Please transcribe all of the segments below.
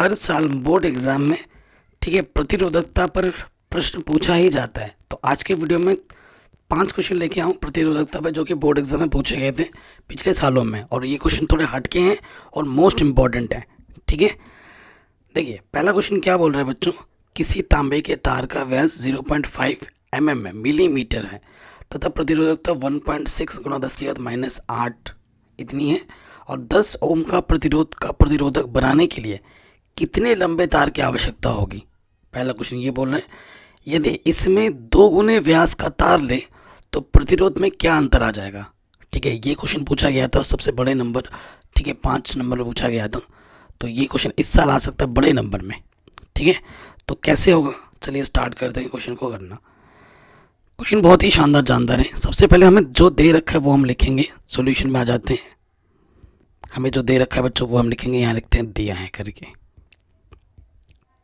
हर साल board exam में, ठीक है, प्रतिरोधकता पर प्रश्न पूछा ही जाता है। तो आज के वीडियो में 5 क्वेश्चन लेके आऊँ प्रतिरोधकता पर, जो कि बोर्ड एग्जाम में पूछे गए थे पिछले सालों में, और ये क्वेश्चन थोड़े हटके हैं और मोस्ट इंपॉर्टेंट है। ठीक है, देखिए पहला क्वेश्चन क्या बोल रहा है बच्चों, किसी तांबे के तार का व्यास 0.5 mm है, मिलीमीटर है, तथा प्रतिरोधकता 1.6 गुणा 10⁻⁸ इतनी है, और 10 ओम का प्रतिरोधक बनाने के लिए कितने लंबे तार की आवश्यकता होगी। पहला क्वेश्चन ये बोल रहे हैं, यदि इसमें 2 गुने व्यास का तार ले तो प्रतिरोध में क्या अंतर आ जाएगा। ठीक है, ये क्वेश्चन पूछा गया था सबसे बड़े नंबर, ठीक है, 5 नंबर में पूछा गया था। तो ये क्वेश्चन इस साल आ सकता है बड़े नंबर में। ठीक है, तो कैसे होगा, चलिए स्टार्ट करते हैं क्वेश्चन को करना। क्वेश्चन बहुत ही शानदार है। सबसे पहले हमें जो दे रखा है वो हम लिखेंगे, सॉल्यूशन में आ जाते हैं। हमें जो दे रखा है बच्चों वो हम लिखेंगे, यहाँ लिखते हैं दिया है करके।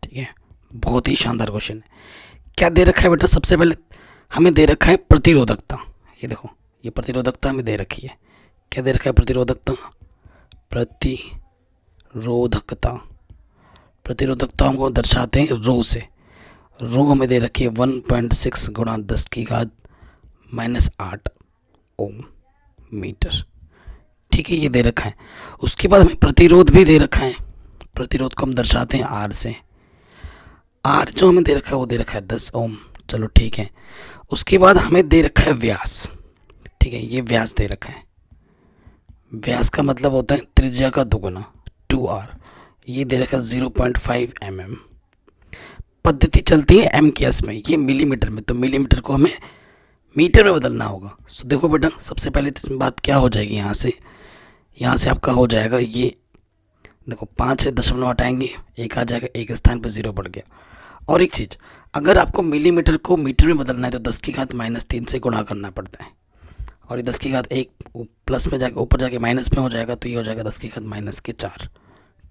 ठीक है, बहुत ही शानदार क्वेश्चन है। क्या दे रखा है बेटा, सबसे पहले हमें दे रखा है प्रतिरोधकता। ये देखो, ये प्रतिरोधकता हमें दे रखी है। क्या दे रखा है, प्रतिरोधकता। प्रतिरोधकता हमको दर्शाते हैं रो से। रो हमें दे रखी है 1.6 गुणा 10⁻⁸ ओम मीटर। ठीक है, ये दे रखा है। उसके बाद हमें प्रतिरोध भी दे रखा है। प्रतिरोध को हम दर्शाते हैं आर से। आर जो हमें दे रखा है वो दे रखा है 10 ओम। चलो ठीक है, उसके बाद हमें दे रखा है व्यास। ठीक है, ये व्यास दे रखा है। व्यास का मतलब होता है त्रिज्या का दुगुना, 2r। ये दे रखा है 0.5 mm। पद्धति चलती है एम के एस में, ये मिलीमीटर में, तो मिलीमीटर को हमें मीटर में बदलना होगा। सो देखो बेटा, सबसे पहले तो बात क्या हो जाएगी, यहाँ से आपका हो जाएगा, ये देखो 5 है, दशमलव हटाएंगे, 1 आ जाएगा, एक स्थान पर 0 बढ़ गया। और एक चीज़, अगर आपको मिलीमीटर को मीटर में बदलना है तो 10⁻³ से गुणा करना पड़ता है, और ये 10⁻1 प्लस में जाके ऊपर जाके माइनस में हो जाएगा, तो ये हो जाएगा 10⁻⁴।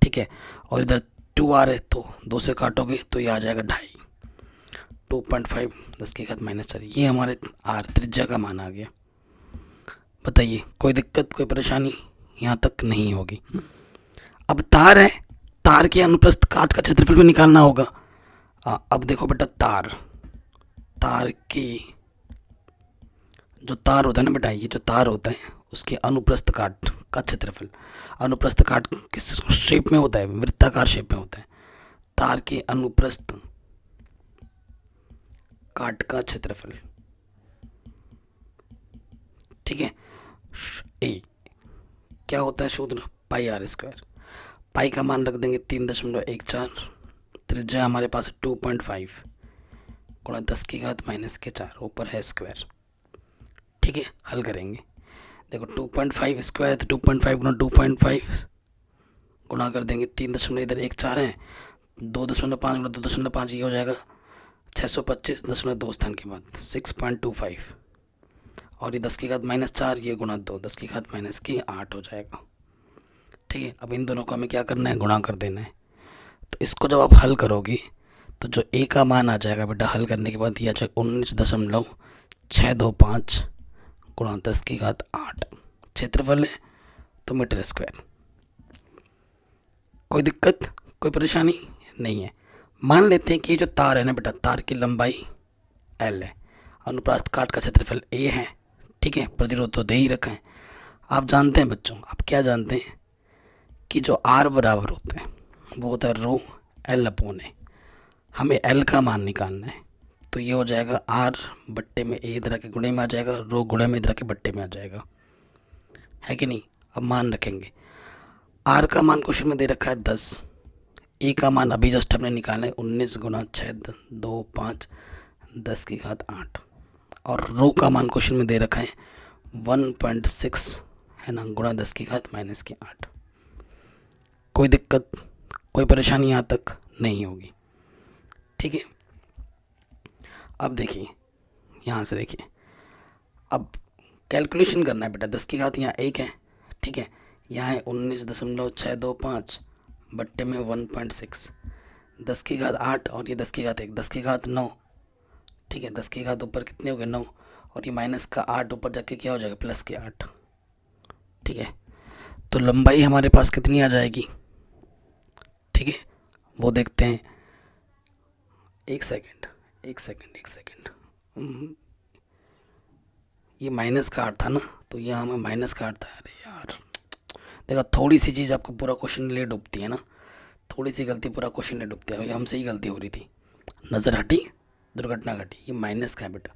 ठीक है, और इधर 2r है तो 2 से काटोगे तो ये आ जाएगा 2.5, 2.5 10⁻⁴। ये हमारे आर त्रिज्या का मान आ गया। बताइए कोई दिक्कत, कोई परेशानी यहाँ तक नहीं होगी। अब तार है, तार के अनुप्रस्थ काट का क्षेत्रफल भी निकालना होगा। अब देखो बेटा, तार की जो तार होता है ना बेटा, ये जो तार होता है उसके अनुप्रस्थ काट का क्षेत्रफल। अनुप्रस्थ काट किस शेप में होता है, वृत्ताकार शेप में होता है। तार के अनुप्रस्थ काट का क्षेत्रफल, ठीक है, ए क्या होता है सूत्र, πr²। पाई का मान रख देंगे 3.14। त्रिज्या हमारे पास है 2.5 गुणा 10⁻⁴, ऊपर है स्क्वायर। ठीक है, हल करेंगे। देखो 2.5 स्क्वायर तो 2.5 गुणा 2.5 गुणा कर देंगे, 3 इधर 1 4 है, 2.5 गुणा 2.5 ये हो जाएगा 625.2 स्थान के बाद 6.25, और ये 10⁻⁴, ये गुणा 2 10⁻⁻8 हो जाएगा। ठीक है, अब इन दोनों को हमें क्या करना है, गुणा कर देना है। तो इसको जब आप हल करोगे तो जो ए का मान आ जाएगा बेटा, हल करने के बाद यह आ जाएगा 19.625 गुणा 10⁸। क्षेत्रफल है तो मीटर स्क्वायर। कोई दिक्कत, कोई परेशानी नहीं है। मान लेते हैं कि जो तार है ना बेटा, तार की लंबाई l है, अनुप्रस्थ काट का क्षेत्रफल a है। ठीक है, प्रतिरोध तो दे ही रखा है। आप जानते हैं बच्चों, आप क्या जानते हैं कि जो r बराबर होता है वो होता है रो l/a। हमें l का मान निकालना है, तो ये हो जाएगा r बट्टे में a, इधर के गुणे में आ जाएगा, रो गुणे में इधर के बट्टे में आ जाएगा, है कि नहीं। अब मान रखेंगे, r का मान क्वेश्चन में दे रखा है 10, a का मान अभी जस्ट हमने निकाला है 19 गुणा 625 10⁸, और रो का मान क्वेश्चन में दे रखा है 1.6 है ना, गुणा 10⁻⁸। कोई दिक्कत, कोई परेशानी यहाँ तक नहीं होगी। ठीक है, अब देखिए, यहाँ से देखिए, अब कैलकुलेशन करना है बेटा। 10⁻, यहाँ 1 है, ठीक है, यहाँ है 19.625 बट्टे में 1.6, 10⁸, और ये 10⁸1 10⁹9। ठीक है, 10⁸ ऊपर कितने हो गए 9, और ये माइनस का 8 ऊपर जाके क्या हो जाएगा, प्लस के 8। ठीक है, तो लंबाई हमारे पास कितनी आ जाएगी, ठीक है, वो देखते हैं। एक सेकंड, ये माइनस का आठ था ना, तो यहाँ हमें माइनस का आठ था। अरे यार देखा, थोड़ी सी चीज़ आपको पूरा क्वेश्चन ले डूबती है ना, थोड़ी सी गलती पूरा क्वेश्चन ले डूबती है। हमसे ही गलती हो रही थी, नज़र हटी दुर्घटना घटी। ये माइनस का है बेटा,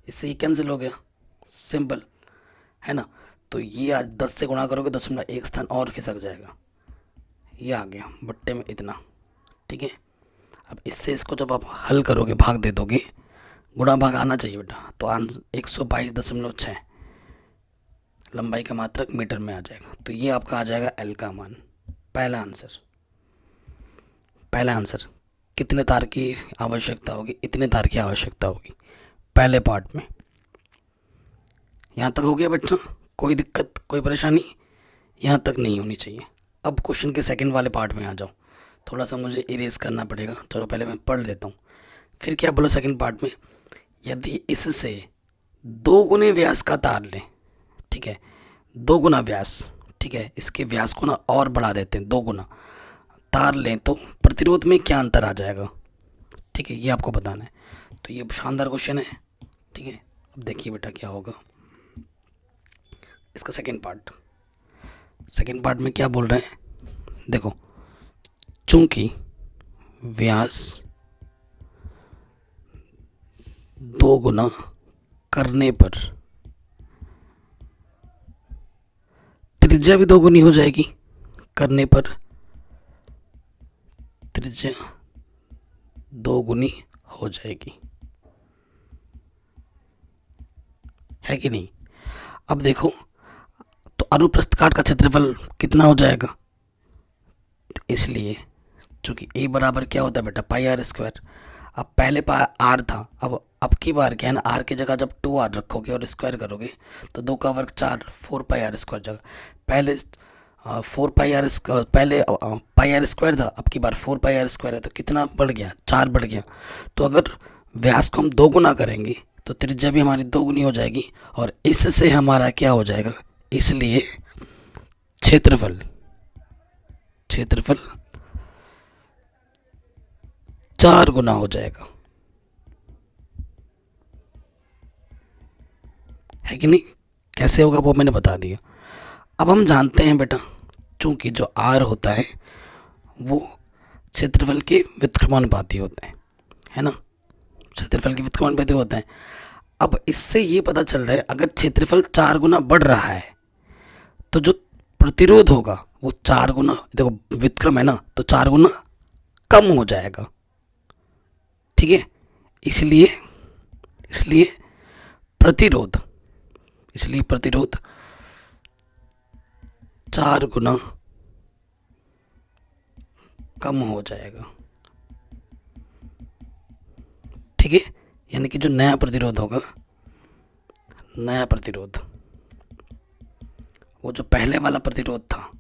इससे ही कैंसिल हो गया, सिंपल है ना। तो ये आज 10 से गुणा करोगे 0.1 स्थान और खिसक जाएगा, ये आ गया बट्टे में इतना। ठीक है, अब इससे इसको जब आप हल करोगे, भाग दे दोगे, गुणा भाग आना चाहिए बेटा, तो आंसर 122.6 लंबाई का मात्रक मीटर में आ जाएगा। तो ये आपका आ जाएगा एल का मान। पहला आंसर कितने तार की आवश्यकता होगी, इतने तार की आवश्यकता होगी पहले पार्ट में। यहाँ तक हो गया बच्चों, कोई दिक्कत कोई परेशानी यहाँ तक नहीं होनी चाहिए। अब क्वेश्चन के सेकंड वाले पार्ट में आ जाओ, थोड़ा सा मुझे इरेज करना पड़ेगा, चलो पहले मैं पढ़ लेता हूँ, फिर क्या बोलो सेकंड पार्ट में। यदि इससे 2 गुने व्यास का तार लें, ठीक है, 2 गुना व्यास, ठीक है, इसके व्यास को ना और बढ़ा देते हैं, 2 गुना तार लें तो प्रतिरोध में क्या अंतर आ जाएगा, ठीक है, ये आपको बताना है। तो ये शानदार क्वेश्चन है, ठीक है। अब देखिए बेटा क्या होगा इसका सेकंड पार्ट में क्या बोल रहे हैं, देखो, चूंकि व्यास 2 गुना करने पर त्रिज्या भी 2 गुनी हो जाएगी, करने पर त्रिज्या 2 गुनी हो जाएगी, है कि नहीं। अब देखो, तो अनुप्रस्थ काट का क्षेत्रफल कितना हो जाएगा, इसलिए चूंकि a बराबर क्या होता है बेटा, पाई आर स्क्वायर। अब पहले आर था, अब की बार क्या है ना, आर की जगह जब 2r रखोगे और स्क्वायर करोगे तो 2 का वर्ग 4, 4 पाई आर स्क्वायर जगह पहले 4 पाई आर पहले पाई आर स्क्वायर था, अब की बार 4 पाई आर स्क्वायर है, तो कितना बढ़ गया, 4 बढ़ गया। तो अगर व्यास को हम 2 गुना करेंगे तो त्रिज्या भी हमारी 2 गुनी हो जाएगी, और इससे हमारा क्या हो जाएगा, इसलिए क्षेत्रफल 4 गुना हो जाएगा, है कि नहीं। कैसे होगा वो मैंने बता दिया। अब हम जानते हैं बेटा, चूंकि जो आर होता है वो क्षेत्रफल के व्युत्क्रमानुपाती होते हैं, है ना, क्षेत्रफल के व्युत्क्रमानुपाती होते हैं। अब इससे ये पता चल रहा है, अगर क्षेत्रफल 4 गुना बढ़ रहा है तो जो प्रतिरोध होगा वो 4 गुना, देखो व्युत्क्रम है ना, तो 4 गुना कम हो जाएगा, ठीक है। इसलिए प्रतिरोध 4 गुना कम हो जाएगा, ठीक है। यानी कि जो नया प्रतिरोध होगा, वो जो पहले वाला प्रतिरोध था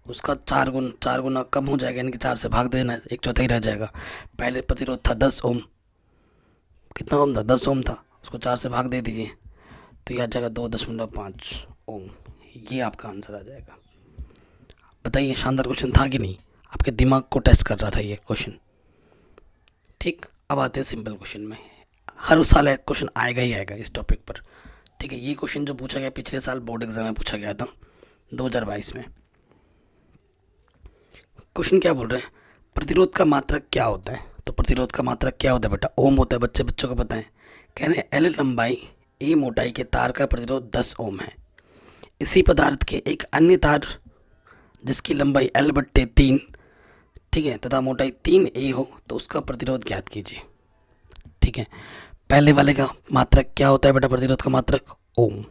उसका 4 गुना कम हो जाएगा, यानी कि 4 से भाग देना, 1/4 रह जाएगा। पहले प्रतिरोध था 10 ओम, कितना ओम था, 10 ओम था, उसको 4 से भाग दे दीजिए तो ये आ जाएगा 2.5 ओम। ये आपका आंसर आ जाएगा। बताइए शानदार क्वेश्चन था कि नहीं, आपके दिमाग को टेस्ट कर रहा था ये क्वेश्चन, ठीक। अब आते हैं सिंपल क्वेश्चन में। हर साल एक क्वेश्चन आएगा ही आएगा इस टॉपिक पर, ठीक है। ये क्वेश्चन जो पूछा गया पिछले साल बोर्ड एग्जाम में पूछा गया था 2022 में। क्वेश्चन क्या बोल रहे हैं, प्रतिरोध का मात्रक क्या होता है। तो प्रतिरोध का मात्रक क्या होता है बेटा, ओम होता है, बच्चों को पता है। कह रहे हैं एल लंबाई ए मोटाई के तार का प्रतिरोध 10 ओम है। इसी पदार्थ के एक अन्य तार जिसकी लंबाई L/3, ठीक है, तथा मोटाई 3a हो तो उसका प्रतिरोध ज्ञात कीजिए, ठीक है। पहले वाले का मात्रक क्या होता है बेटा, प्रतिरोध का मात्रक ओम,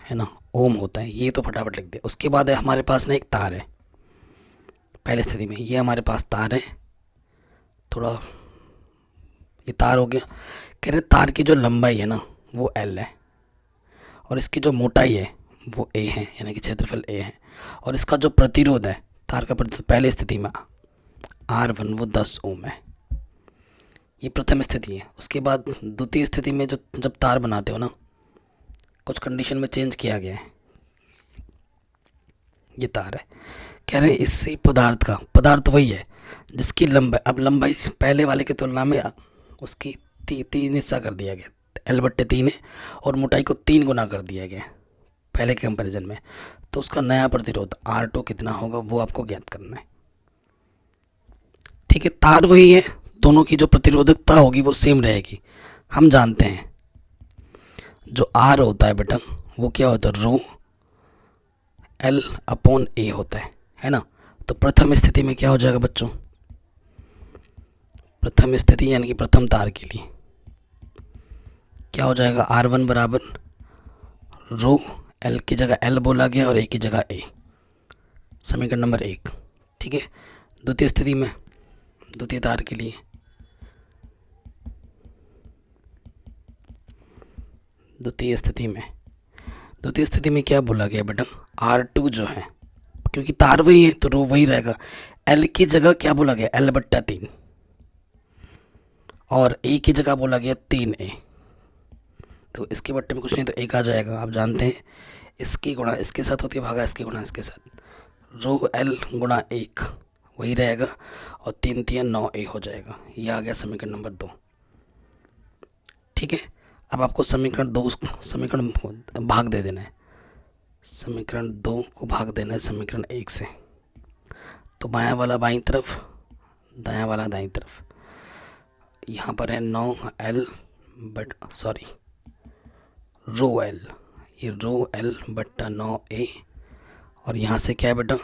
है ना, ओम होता है, ये तो फटाफट लिख दे। उसके बाद है हमारे पास ना एक तार है, पहली स्थिति में ये हमारे पास तार है, थोड़ा ये तार हो गया। कह रहे तार की जो लंबाई है ना वो L है, और इसकी जो मोटाई है वो A है, यानी कि क्षेत्रफल A है, और इसका जो प्रतिरोध है, तार का प्रतिरोध पहली स्थिति में R1 वो 10 ओम है, ये प्रथम स्थिति है। उसके बाद द्वितीय स्थिति में जब तार बनाते हो ना, कुछ कंडीशन में चेंज किया गया है, ये तार है। कह रहे हैं इसी पदार्थ का, पदार्थ वही है जिसकी लंबाई, अब लंबाई पहले वाले की तुलना में उसकी तीन हिस्सा कर दिया गया, L/3 है, और मोटाई को 3 गुना कर दिया गया पहले के कंपैरिजन में। तो उसका नया प्रतिरोध R2 कितना होगा वो आपको ज्ञात करना है। ठीक है, तार वही है, दोनों की जो प्रतिरोधकता होगी वो सेम रहेगी। हम जानते हैं जो R होता है बेटा वो क्या होता है, रो L/A होता है ना। तो प्रथम स्थिति में क्या हो जाएगा बच्चों, प्रथम स्थिति यानी कि प्रथम तार के लिए क्या हो जाएगा, R1 बराबर रो L की जगह L बोला गया और A की जगह A, समीकरण नंबर 1। ठीक है, द्वितीय स्थिति में, द्वितीय तार के लिए द्वितीय स्थिति में क्या बोला गया बेटा, R2 जो है, क्योंकि तार वही है तो रो वही रहेगा, L की जगह क्या बोला गया, L/3, और A की जगह बोला गया 3A। तो इसके बट्टे में कुछ नहीं तो 1 आ जाएगा। आप जानते हैं इसकी गुणा इसके साथ होती है, भागा इसकी गुणा इसके साथ, रो L गुणा 1 वही रहेगा, और 3 3 9A हो जाएगा। ये आ गया समीकरण नंबर 2। ठीक है, अब आपको समीकरण 2 भाग दे देना है, समीकरण 2 को भाग देना है समीकरण 1 से। तो बायां वाला बाईं तरफ, दायां वाला दाईं तरफ, यहाँ पर है 9L रो L, ये रो L/9A, और यहाँ से क्या है बेटा,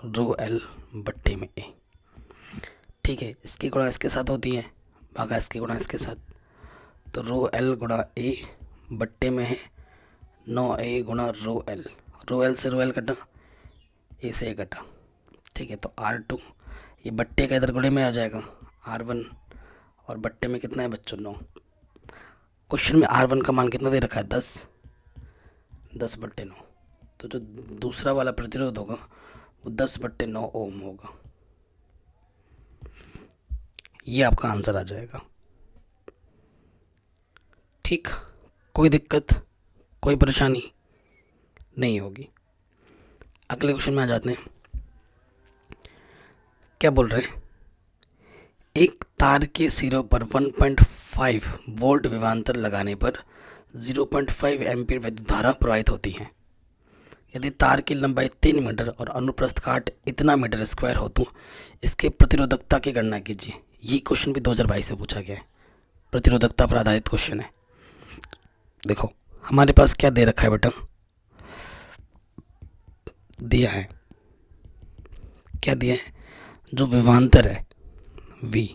रो L/A। ठीक है, इसकी गुणा इसके साथ होती है, भागा इसकी गुणा इसके साथ, तो रो L गुणा A बट्टे में है 9A गुणा रो L से रो L कटा, A से A कटा। ठीक है, तो R2 ये बट्टे का इधर गुणे में आ जाएगा, R1 और बट्टे में कितना है बच्चों, 9। क्वेश्चन में R1 का मान कितना दे रखा है, 10/9। तो जो दूसरा वाला प्रतिरोध होगा वो 10/9 ओम होगा। ये आपका आंसर आ जाएगा। ठीक, कोई दिक्कत, कोई परेशानी नहीं होगी। अगले क्वेश्चन में आ जाते हैं। क्या बोल रहे हैं, एक तार के सिरों पर 1.5 वोल्ट विभवांतर लगाने पर 0.5 एम्पीयर विद्युत धारा प्रवाहित होती है। यदि तार की लंबाई 3 मीटर और अनुप्रस्थ काट इतना मीटर स्क्वायर हो तो इसके प्रतिरोधकता की गणना कीजिए। ये क्वेश्चन भी 2022 से पूछा गया है, प्रतिरोधकता पर आधारित क्वेश्चन है। देखो हमारे पास क्या दे रखा है बेटा, दिया है, क्या दिया है, जो विभवांतर है V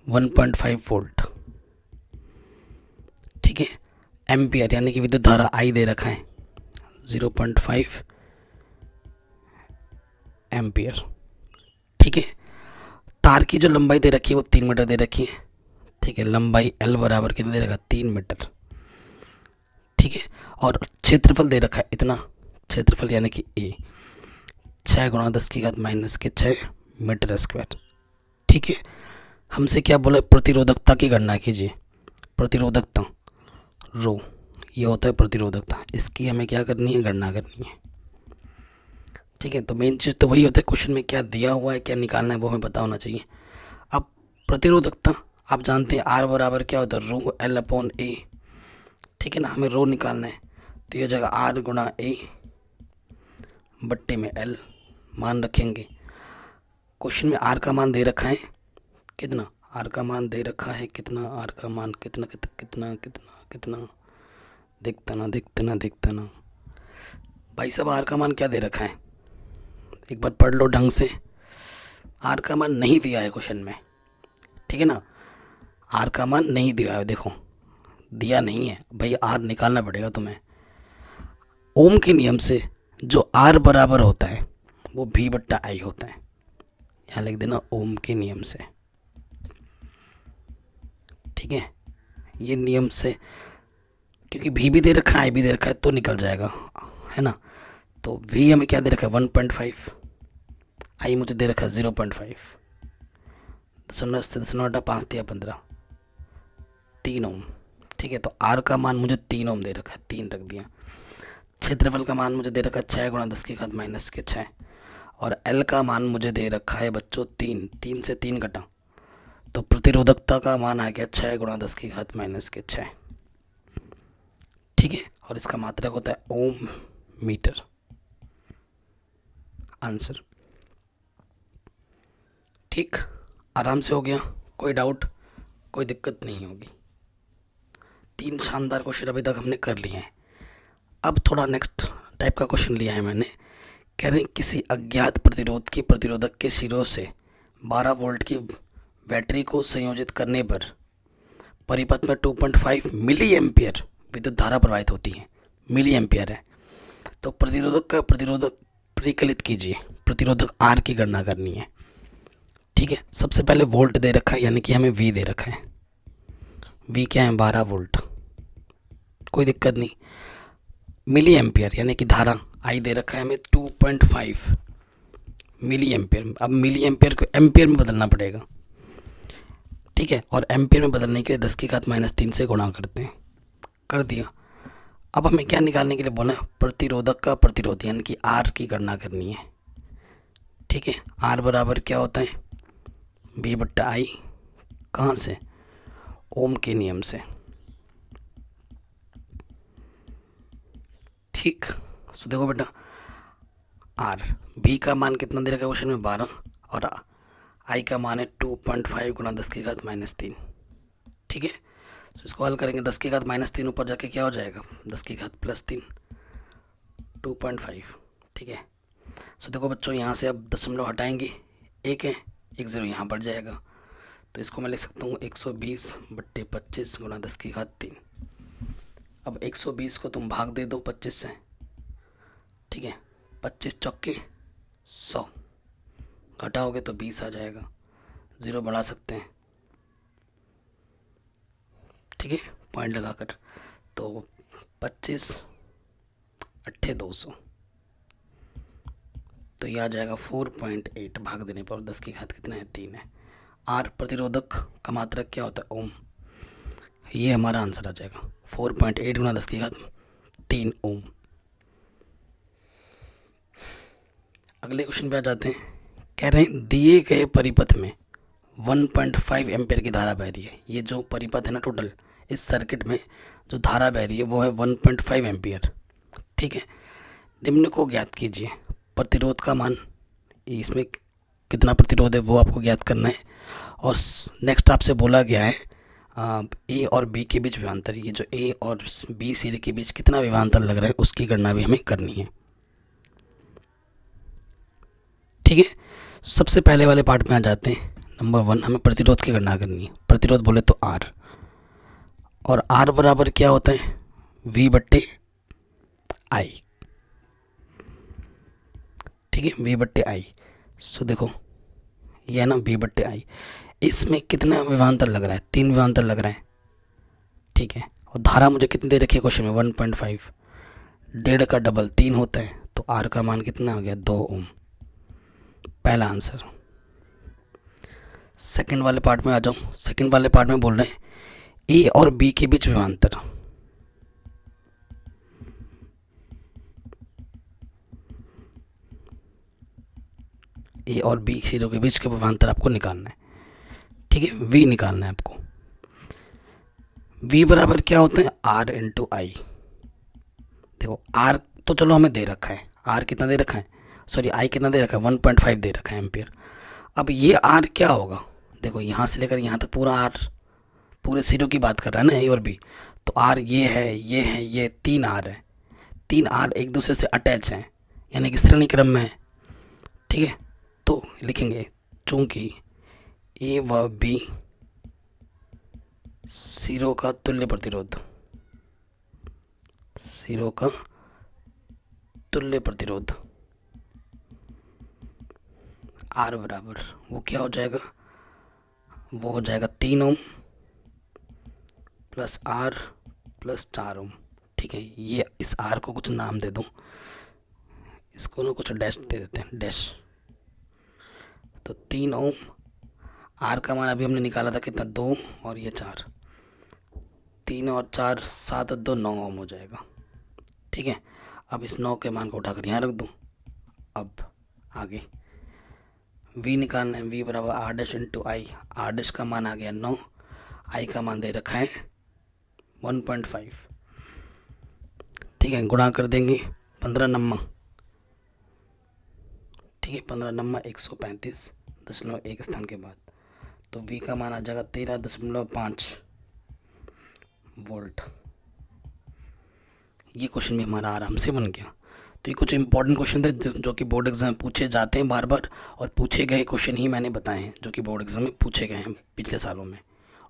1.5 वोल्ट, ठीक है, एम्पियर यानी कि विद्युत धारा I दे रखा है 0.5 एम्पियर। ठीक है, तार की जो लंबाई दे रखी है वो 3 मीटर दे रखी है। ठीक है, लंबाई L बराबर कितना दे रखा, 3 मीटर। ठीक है, और क्षेत्रफल दे रखा है इतना, क्षेत्रफल यानी कि A 6 × 10⁻⁻6 मीटर स्क्वायर। ठीक है, हमसे क्या बोला, प्रतिरोधकता की गणना कीजिए। प्रतिरोधकता रो, ये होता है प्रतिरोधकता, इसकी हमें क्या करनी है, गणना करनी है। ठीक है, तो मेन चीज़ तो वही होता है, क्वेश्चन में क्या दिया हुआ है, क्या निकालना है वो हमें पता होना चाहिए। अब प्रतिरोधकता आप जानते हैं R बराबर क्या होता है, रो L/A। ठीक है ना, हमें रो निकालना है तो ये जगह R × A बट्टे में L मान रखेंगे। क्वेश्चन में R का मान दे रखा है कितना, R का मान दे रखा है कितना, R का मान कितना कितना कितना कितना, देखता ना भाई साहब, R का मान क्या दे रखा है, एक बार पढ़ लो ढंग से। R का मान नहीं दिया है क्वेश्चन में, ठीक है ना, R का मान नहीं दिया है, देखो दिया नहीं है भाई, R निकालना पड़ेगा तुम्हें। ओम के नियम से जो R बराबर होता है वो V/I होता है, यहाँ लिख देना ओम के नियम से। ठीक है, ये नियम से, क्योंकि V भी दे रखा है I भी दे रखा है तो निकल जाएगा, है ना। तो V हमें क्या दे रखा है 1.5, I मुझे दे रखा है 0.5, 5 दिया 15, 3 ओम। ठीक है, तो R का मान मुझे 3 ओम दे रखा है, 3 रख दिया। क्षेत्रफल का मान मुझे दे रखा है 6 × 10⁻⁻6, और एल का मान मुझे दे रखा है बच्चों 3, 3 से 3 घटा तो प्रतिरोधकता का मान आ गया 6 गुणा 10 की घात माइनस के 6। ठीक है, और इसका मात्रक होता है ओम मीटर। आंसर ठीक, आराम से हो गया, कोई डाउट, कोई दिक्कत नहीं होगी। 3 शानदार क्वेश्चन अभी तक हमने कर लिए हैं। अब थोड़ा नेक्स्ट टाइप का क्वेश्चन लिया है मैंने। कह रहे हैं किसी अज्ञात प्रतिरोध की प्रतिरोधक के सिरों से 12 वोल्ट की बैटरी को संयोजित करने पर परिपथ में 2.5 मिली एम्पियर विद्युत धारा प्रवाहित होती है। मिली एम्पियर है, तो प्रतिरोधक का प्रतिरोधक परिकलित कीजिए। प्रतिरोधक आर की गणना करनी है। ठीक है, सबसे पहले वोल्ट दे रखा है, यानी कि हमें वी दे रखा है। वी क्या है 12 वोल्ट, कोई दिक्कत नहीं। मिली एम्पियर यानी कि धारा आई दे रखा है हमें 2.5 मिली एम्पियर। अब मिली एम्पियर को एम्पियर में बदलना पड़ेगा। ठीक है, और एम्पियर में बदलने के लिए 10 की घात माइनस 3 से गुणा करते हैं। कर दिया। अब हमें क्या निकालने के लिए बोला है? प्रतिरोधक का प्रतिरोध यानी कि आर की गणना करनी है। ठीक है, आर बराबर क्या होता है? बी बट्टा आई। कहाँ से? ओम के नियम से। ठीक, सो देखो बेटा, आर बी का मान कितना दे रखा है क्वेश्चन में? 12, और आई का मान है 2.5 गुणा 10 की घात माइनस 3। ठीक है, तो इसको हल करेंगे। 10 की घात माइनस 3 ऊपर जाके क्या हो जाएगा? 10 की घात प्लस 3, 2.5। ठीक है, सो देखो बच्चों, यहाँ से अब दशमलव हटाएंगे, एक है, एक ज़ीरो यहाँ बढ़ जाएगा, तो इसको मैं लिख सकता हूँ 120/25 गुणा 10 की घात 3। अब 120 को तुम भाग दे दो 25 से। ठीक है, 25 चौके 100, घटाओगे तो 20 आ जाएगा, ज़ीरो बढ़ा सकते हैं। ठीक है, पॉइंट लगाकर, तो 25 अट्ठे 200, तो यह आ जाएगा 4.8 भाग देने पर 10 की घात कितना है? 3 है। आर प्रतिरोधक का मात्रक क्या होता है? ओम। ये हमारा आंसर आ जाएगा 4.8 गुना 10 की घात 3 ओम। अगले क्वेश्चन पे आ जाते हैं। कह रहे हैं दिए गए परिपथ में 1.5 एम्पियर की धारा बह रही है। ये जो परिपथ है ना, टोटल इस सर्किट में जो धारा बह रही है वो है 1.5 एम्पियर। ठीक है, निम्न को ज्ञात कीजिए। प्रतिरोध का मान, इसमें कितना प्रतिरोध है वो आपको ज्ञात करना है। और नेक्स्ट आपसे बोला गया है ए और बी के बीच विभवांतर। ये जो ए और बी सिरे के बीच कितना विभवांतर लग रहा है उसकी गणना भी हमें करनी है। ठीक है, सबसे पहले वाले पार्ट में आ जाते हैं। नंबर 1, हमें प्रतिरोध की गणना करनी है। प्रतिरोध बोले तो आर, और आर बराबर क्या होता है? वी बट्टे आई। ठीक है, वी बट्टे आई। सो देखो, ये है ना वी बट्टे आई। इसमें कितना विभवांतर लग रहा है? 3 विभवांतर लग रहा है। ठीक है, और धारा मुझे कितनी दे रखी है क्वेश्चन में? 1.5। 1.5 का डबल 3 होता है, तो आर का मान कितना आ गया? 2 ओम। पहला आंसर। सेकंड वाले पार्ट में आ जाऊं। सेकंड वाले पार्ट में बोल रहे हैं ए और बी के बीच विभवांतर। ए और बी सिरों के बीच का विभवांतर आपको निकालना है। ठीक है, वी निकालना है आपको। वी बराबर क्या होता है? आर इंटू आई। देखो, आर तो चलो हमें दे रखा है। आर कितना दे रखा है? सॉरी, आई कितना दे रखा है? 1.5 दे रखा है एम्पियर। अब ये आर क्या होगा? देखो, यहाँ से लेकर यहाँ तक पूरा आर, पूरे सिरों की बात कर रहा है ना, ए और बी। तो आर ये है, ये है, ये 3 आर है। 3 आर एक दूसरे से अटैच हैं, यानी कि श्रेणी क्रम में है। ठीक है, तो लिखेंगे चूंकि ए व बी सिरों का तुल्य प्रतिरोध, सिरों का तुल्य प्रतिरोध आर बराबर वो क्या हो जाएगा? वो हो जाएगा 3 ओम प्लस आर प्लस 4 ओम। ठीक है, ये इस आर को कुछ नाम दे दूं, इसको ना कुछ डैश दे देते हैं, डैश। तो 3 ओम, आर का मान अभी हमने निकाला था कितना? 2, और ये 4, 3 और 4 7 और 2 9 ओम हो जाएगा। ठीक है, अब इस 9 के मान को उठाकर यहाँ रख दूँ। अब आगे v निकालना है, v बराबर R dash into I. R dash का मान आ गया 9, आई का मान दे रखा है 1.5। ठीक है, गुणा कर देंगे 15 नम्मा, ठीक है 15 नम्मा 135.1 स्थान के बाद, तो v का मान आ जाएगा 13.5 वोल्ट। ये क्वेश्चन भी हमारा आराम से बन गया। तो ये कुछ इंपॉर्टेंट क्वेश्चन थे जो कि बोर्ड एग्जाम में पूछे जाते हैं बार बार, और पूछे गए क्वेश्चन ही मैंने बताए हैं जो कि बोर्ड एग्जाम में पूछे गए हैं पिछले सालों में,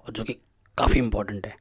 और जो कि काफ़ी इंपॉर्टेंट है।